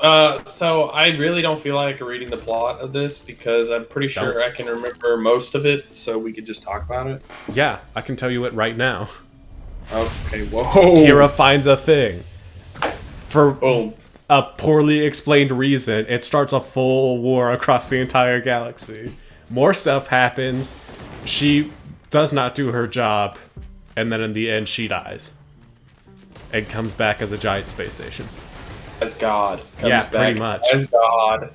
So I really don't feel like reading the plot of this because I'm pretty Don't. sure I can remember most of it, so we could just talk about it. Yeah, I can tell you it right now. Okay, Kira whoa. finds a thing. For Boom. a poorly explained reason, it starts a full war across the entire galaxy. More stuff happens. She does not do her job, and then in the end, she dies and comes back as a giant space station. As God comes Yeah, back pretty much. as God.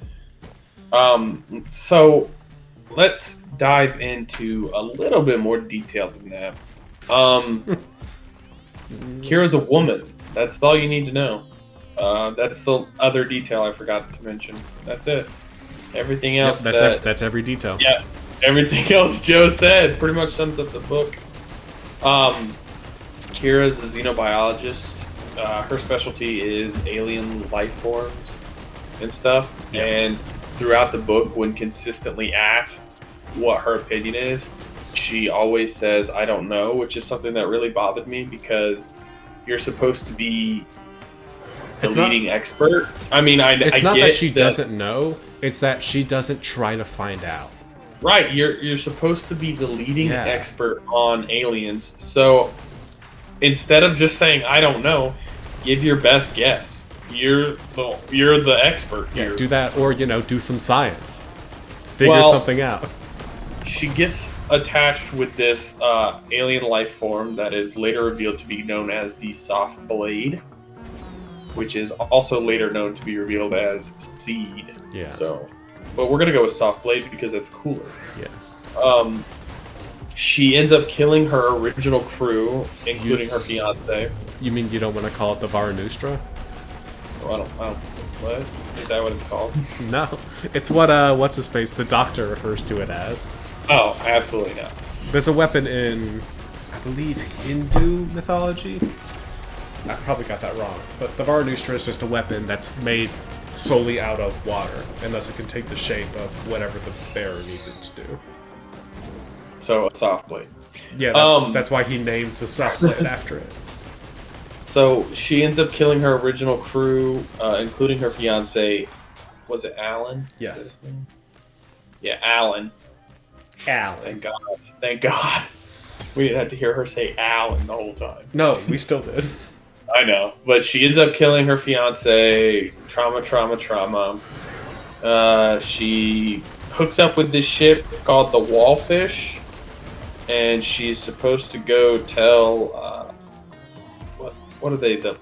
So let's dive into a little bit more detail than that. Um, Kira's a woman. That's all you need to know. That's the other detail I forgot to mention. That's it. Everything Yep, else that that's every detail. yeah, everything else Joe said pretty much sums up the book. Kira's a xenobiologist. Her specialty is alien life forms and stuff. Yeah. And throughout the book, when consistently asked what her opinion is, she always says, "I don't know," which is something that really bothered me because you're supposed to be the It's not- leading expert. I mean, It's I not get that she doesn't know, it's that she doesn't try to find out. Right, you're supposed to be the leading Yeah. expert on aliens. So instead of just saying I don't know, give your best guess. You're the expert here. Do that, or, do some science. Figure Well- something out. She gets attached with this alien life form that is later revealed to be known as the Soft Blade, which is also later known to be revealed as Seed. Yeah. So, but we're gonna go with Soft Blade because that's cooler. Yes. She ends up killing her original crew, including her fiance. You mean you don't want to call it the Varanustra? Oh, I don't. What is that? What it's called? No. It's what, what's his face? The Doctor refers to it as. Oh, absolutely not. There's a weapon in, I believe, Hindu mythology. I probably got that wrong. But the Varanustra is just a weapon that's made solely out of water, and thus it can take the shape of whatever the bearer needs it to do. So a soft blade. Yeah, that's why he names the soft blade after it. So she ends up killing her original crew, including her fiance. Was it Alan? Yes. Is that his name? Yeah, Alan. Alan. Thank God. Thank God. We didn't have to hear her say Alan the whole time. No, we still did. I know, but she ends up killing her fiance. Trauma. She hooks up with this ship called the Wallfish, and she's supposed to go tell what are they the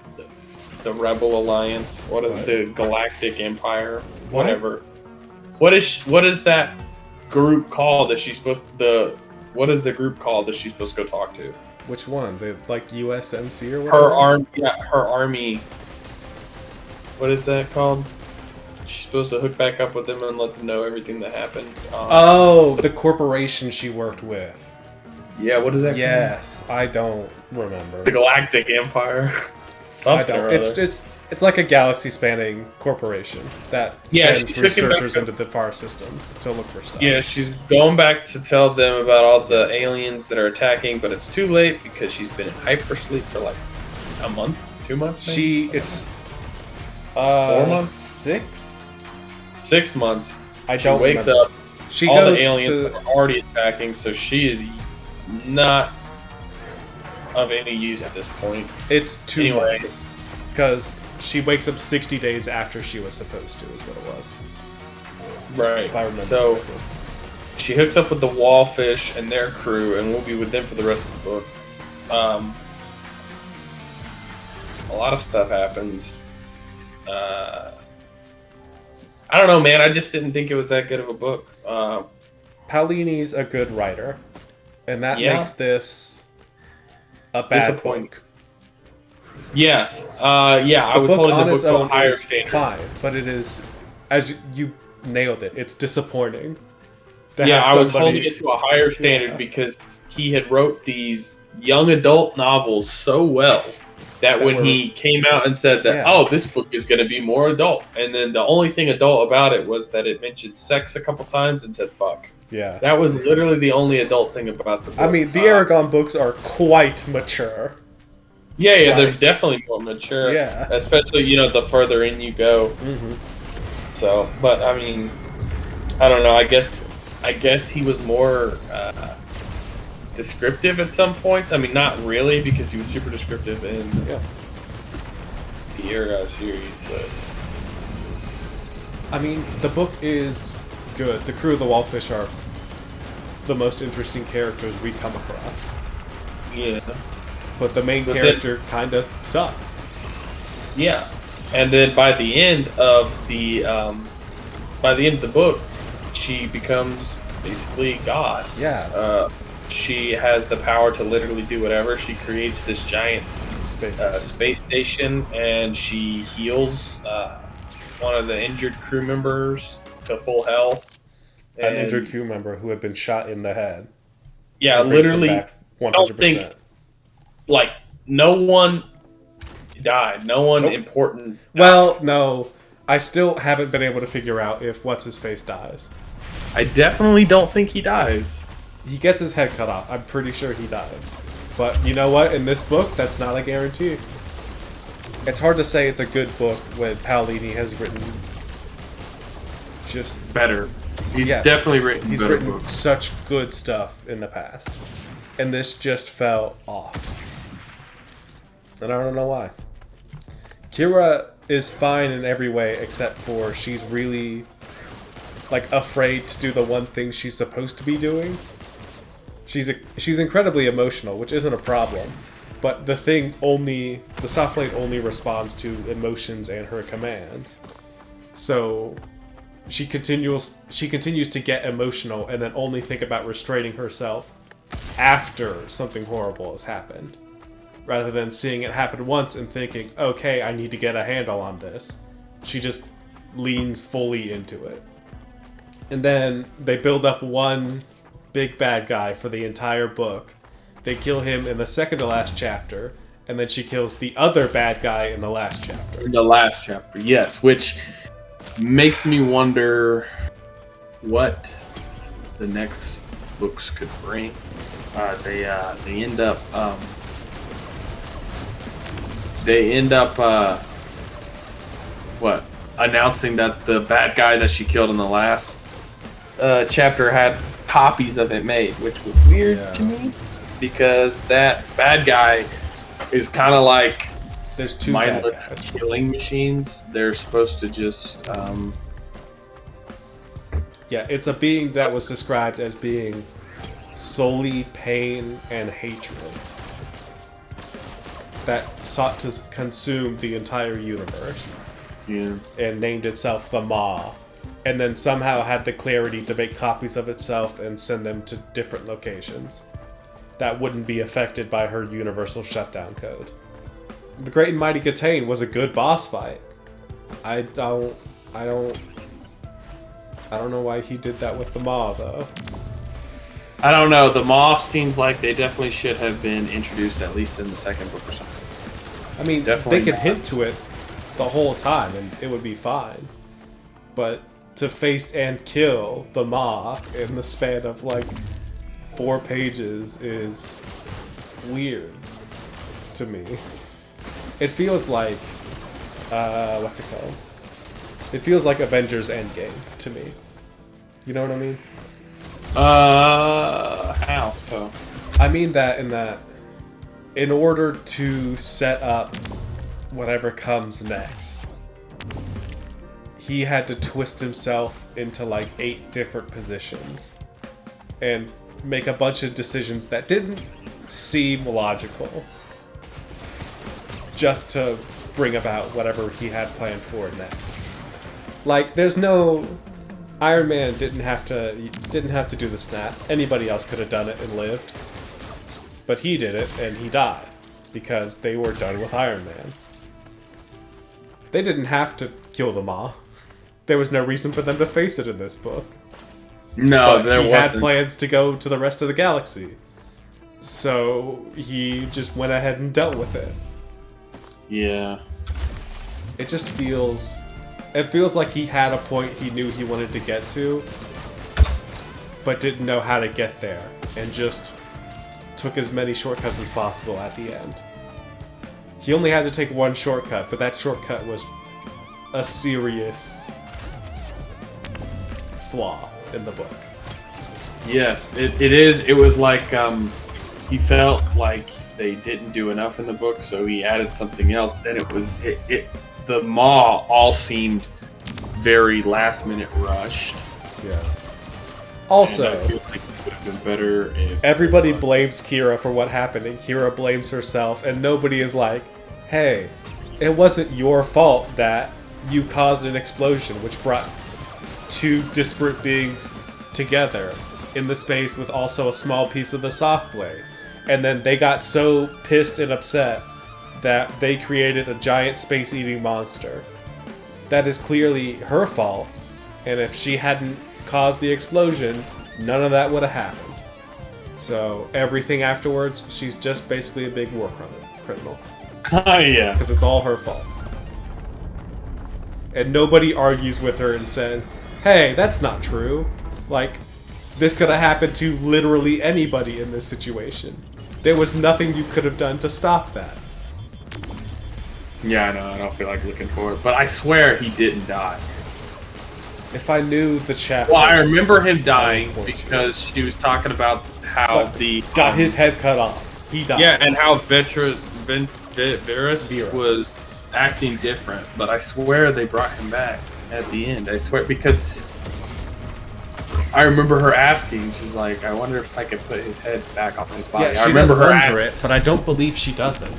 Rebel Alliance? What is the Galactic Empire? What? Whatever. What is that group called that she's supposed what is the group called that she's supposed to go talk to? Which one? The, like, USMC or whatever? Her army. What is that called? She's supposed to hook back up with them and let them know everything that happened. Oh, the corporation she worked with. Yeah, what is that called? Yes, I don't remember. The Galactic Empire. I Something don't. or It's other. just it's like a galaxy-spanning corporation that Yeah, sends she took it researchers back- into the far systems to look for stuff. Yeah, she's going back to tell them about all the aliens that are attacking, but it's too late because she's been in hypersleep for like a month, 2 months. Maybe? It's 4 months? 6. 6 months. I She don't wakes remember. up. She All goes the aliens to are already attacking, so she is not of any use at this point. it's 2 Anyway. months because she wakes up 60 days after she was supposed to. Is what it was. Right. If I remember. So correctly. she hooks up with the Wallfish and their crew, and we'll be with them for the rest of the book. A lot of stuff happens. I don't know, man. I just didn't think it was that good of a book. Paolini's a good writer, and that Yeah. makes this a bad Disappointing. book. Yes. Yeah, I The was book holding on the book its to a own higher is standard. fine, but it is, as you nailed it, it's disappointing. to Yeah, have I was somebody- holding it to a higher standard Yeah. because he had wrote these young adult novels so well that when were- he came out and said that, Yeah. oh, this book is going to be more adult, and then the only thing adult about it was that it mentioned sex a couple times and said fuck. Yeah. That was literally the only adult thing about the book. I mean, the Aragon books are quite mature. Yeah, they're Like, definitely more mature. yeah. Especially, the further in you go. Hmm. So, but I mean, I don't know. I guess he was more descriptive at some points. I mean, not really, because he was super descriptive in Yeah. the Aragog series, but I mean, the book is good. The crew of the Wallfish are the most interesting characters we come across. yeah. But the main But then- character kind of sucks. Yeah, and then by the end of the book, she becomes basically God. Yeah. She has the power to literally do whatever. She creates this giant Space. space station, and she heals one of the injured crew members to full health. An And, injured crew member who had been shot in the head. Yeah, And brings him literally. back I don't 100%. think like no one died. No one Nope. important. Well, no. I still haven't been able to figure out if What's-His-Face dies. I definitely don't think he dies. He gets his head cut off. I'm pretty sure he died. But you know what? In this book, that's not a guarantee. It's hard to say it's a good book when Paolini has written just... Better. He's Yeah. definitely written He's better written books. such good stuff in the past. And this just fell off. And I don't know why. Kira is fine in every way except for she's really afraid to do the one thing she's supposed to be doing. She's incredibly emotional, which isn't a problem. But the Softblade only responds to emotions and her commands. So she continues to get emotional and then only think about restraining herself after something horrible has happened, rather than seeing it happen once and thinking, okay, I need to get a handle on this. She just leans fully into it. And then they build up one big bad guy for the entire book. They kill him in the second to last chapter, and then she kills the other bad guy in the last chapter. The last chapter, yes, which makes me wonder what the next books could bring. They end up announcing that the bad guy that she killed in the last chapter had copies of it made, which was weird to me, because that bad guy is kind of like There's two bad mindless guys. killing machines. They're supposed to just Yeah, it's a being that was described as being solely pain and hatred that sought to consume the entire universe and named itself the Maw, and then somehow had the clarity to make copies of itself and send them to different locations that wouldn't be affected by her universal shutdown code. The Great and Mighty Katane was a good boss fight. I don't know why he did that with the Maw, though. I don't know. The Moth seems like they definitely should have been introduced at least in the second book or something. I mean, Definitely they could not. hint to it the whole time and it would be fine. But to face and kill the Maw in the span of 4 pages is weird to me. It feels like what's it called? It feels like Avengers Endgame to me. You know what I mean? How so? I mean that in order to set up whatever comes next, he had to twist himself into 8 different positions and make a bunch of decisions that didn't seem logical just to bring about whatever he had planned for next. There's no... Iron Man didn't have to do the snap. Anybody else could have done it and lived. But he did it, and he died. Because they were done with Iron Man. They didn't have to kill the Maw. There was no reason for them to face it in this book. No, But there he wasn't. had plans to go to the rest of the galaxy. So he just went ahead and dealt with it. Yeah. It just feels... It feels like he had a point he knew he wanted to get to, but didn't know how to get there, and just took as many shortcuts as possible at the end. He only had to take one shortcut, but that shortcut was a serious flaw in the book. Yes, it is. It was like he felt like they didn't do enough in the book, so he added something else. And the Maw all seemed very last minute rushed. Yeah. Also, and I feel like it would have been better if everybody blames Kira for what happened, and Kira blames herself, and nobody is like, hey, it wasn't your fault that you caused an explosion which brought two disparate beings together in the space with also a small piece of the soft blade. And then they got so pissed and upset that they created a giant space-eating monster. That is clearly her fault, and if she hadn't caused the explosion, none of that would have happened. So everything afterwards, she's just basically a big war criminal. yeah. Because it's all her fault. And nobody argues with her and says, hey, that's not true. Like, this could have happened to literally anybody in this situation. There was nothing you could have done to stop that. Yeah, I know. I don't feel like looking for it, but I swear he didn't die. If I knew the chapter... Well, I remember him dying because she was talking about how got his head cut off. He died. Yeah, and how Virus Vera was acting different, but I swear they brought him back at the end. I swear, because I remember her asking, she's like, I wonder if I could put his head back on his body. Yeah, she I remember does her wonder it, but I don't believe she doesn't.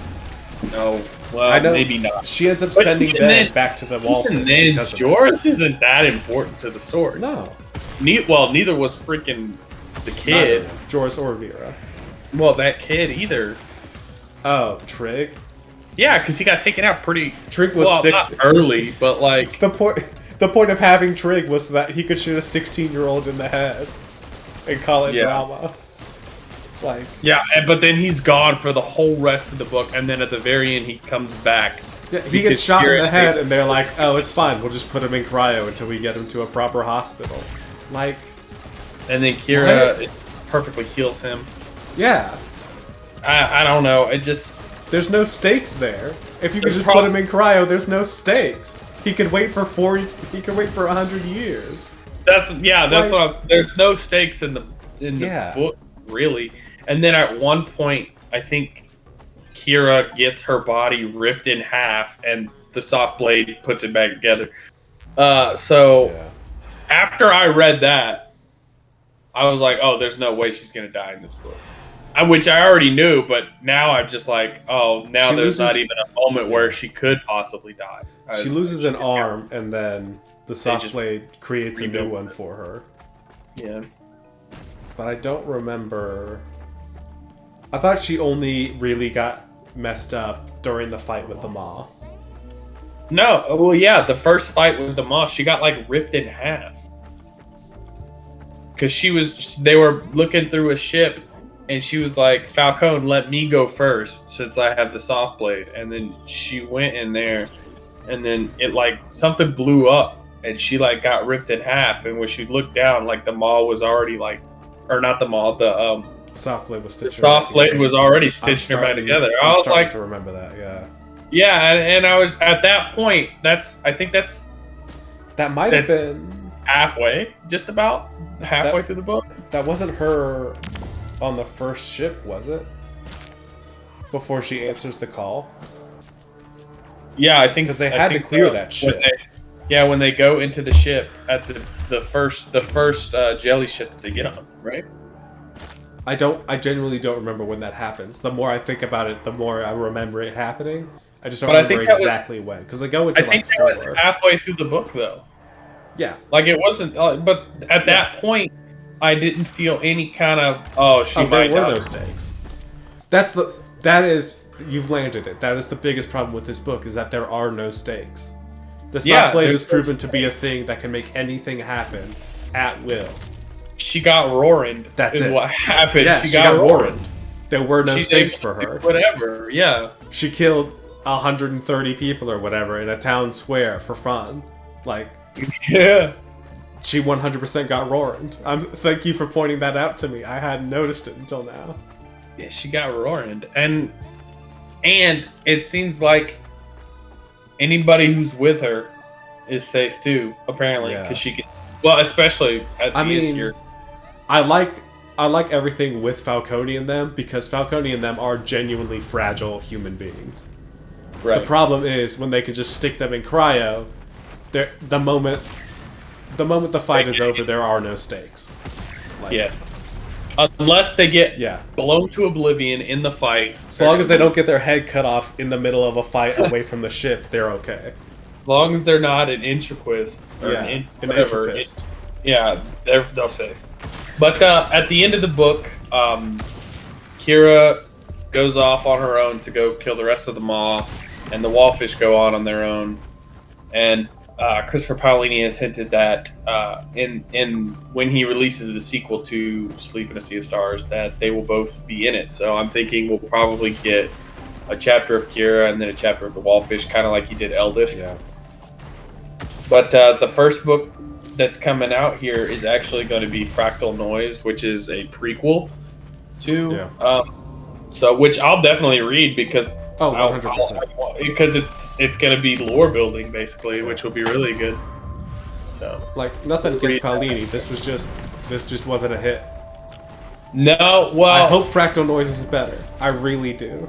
No, well, I know, maybe not. She ends up But sending even Ben then- back to the wall. And then Joris isn't that important to the story. No. Neither was freaking the kid. Neither. Joris or Vera. Well, that kid either. Oh, Trig? Yeah, because he got taken out pretty. Trig was well, 6. not early, but like. The point of having Trig was that he could shoot a 16-year-old in the head and call it drama. Like, yeah, but then he's gone for the whole rest of the book, and then at the very end he comes back. yeah, he gets shot in the head, and they're like, "Oh, it's fine. We'll just put him in cryo until we get him to a proper hospital." Like, and then Kira perfectly heals him. Yeah, I don't know. It just there's no stakes there. If you could just put him in cryo, there's no stakes. He could wait for 100 years. That's what. There's no stakes in the book really. And then at one point, I think Kira gets her body ripped in half, and the soft blade puts it back together. After I read that, I was like, "Oh, there's no way she's gonna die in this book," which I already knew. But now I'm just like, "Oh, now there's not even a moment where she could possibly die." She loses an arm, and then the soft blade creates a new one for her. Yeah. But I don't remember. I thought she only really got messed up during the fight with the Maw. No, well, yeah, the first fight with the Maw, she got like ripped in half. Because they were looking through a ship, and she was like, Falcone, let me go first since I have the soft blade. And then she went in there, and then it like something blew up, and she like got ripped in half. And when she looked down, like the Maw was already like. Or not the Maw, the soft blade was stitched. The soft blade was already stitched her back together. I was like, to remember that, yeah. Yeah, and I was at that point. I think that might have been halfway, just about halfway through the book. That wasn't her on the first ship, was it? Before she answers the call. Yeah, I think because they had to clear that ship. When they go into the ship at the first jelly ship that they get on, right? I genuinely don't remember when that happens. The more I think about it, the more I remember it happening. I just don't remember exactly when, because they go into I think that was halfway through the book, though. Yeah, like it wasn't. But at that point, I didn't feel any kind of she might die. There were no stakes. You've landed it. That is the biggest problem with this book, is that there are no stakes. The soft blade is proven to be a thing that can make anything happen at will. She got roaring. That's what happened. Yeah, she got roaring. There were no stakes for her. Whatever, yeah. She killed 130 people or whatever in a town square for fun. Like, yeah. She 100% got roaring. Thank you for pointing that out to me. I hadn't noticed it until now. Yeah, she got roaring. And And it seems like anybody who's with her is safe too, apparently, Yeah. because she can. Well, especially at the I end mean, here. I like everything with Falcone and them because Falcone and them are genuinely fragile human beings. Right. The problem is when they can just stick them in cryo. The moment the fight is over, there are no stakes. Like, Yes. Unless they get Yeah. blown to oblivion in the fight. As long as they don't get their head cut off in the middle of a fight away from the ship, they're okay. As long as they're not an intraquist or Yeah, an an whatever. Intrapist. Yeah, they're safe. But at the end of the book, Kira goes off on her own to go kill the rest of the Maw, and the Wallfish go on their own. And Christopher Paolini has hinted that in when he releases the sequel to Sleep in a Sea of Stars, that they will both be in it. So I'm thinking we'll probably get a chapter of Kira and then a chapter of the Wallfish, kind of like he did Eldift. Yeah. But the first book that's coming out here is actually going to be Fractal Noise, which is a prequel to. Yeah. So which I'll definitely read because Oh, 100%. because it's going to be lore building basically, which will be really good. So Like nothing against Paolini. This just wasn't a hit. no, well, I hope Fractal Noises is better. I really do.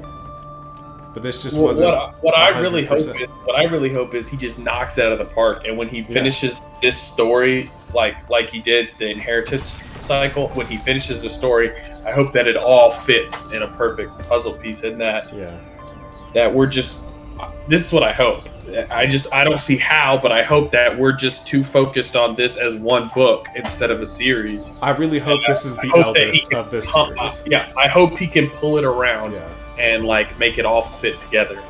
But this just wasn't. what I really 100%. hope is he just knocks it out of the park, and when he finishes this story, like he did the Inheritance cycle, when he finishes the story, I hope that it all fits in a perfect puzzle piece, and that we're just. This is what I hope. I don't see how, but I hope that we're just too focused on this as one book instead of a series. I really hope this is the hope that he eldest can of this pump- series. Yeah, I hope he can pull it around Yeah. and like make it all fit together.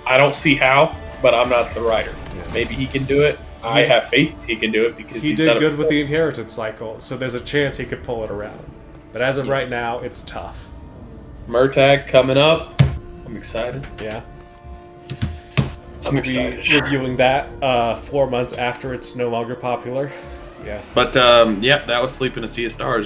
I don't see how, but I'm not the writer. Yeah. Maybe he can do it. I have faith he can do it because He he's did done it good with before. the Inheritance cycle, so there's a chance he could pull it around. But as of right now, it's tough. Murtag coming up. I'm excited. Yeah. I'm We'll be excited. reviewing that 4 months after it's no longer popular. Yeah. But yeah, that was Sleep in a Sea of Stars.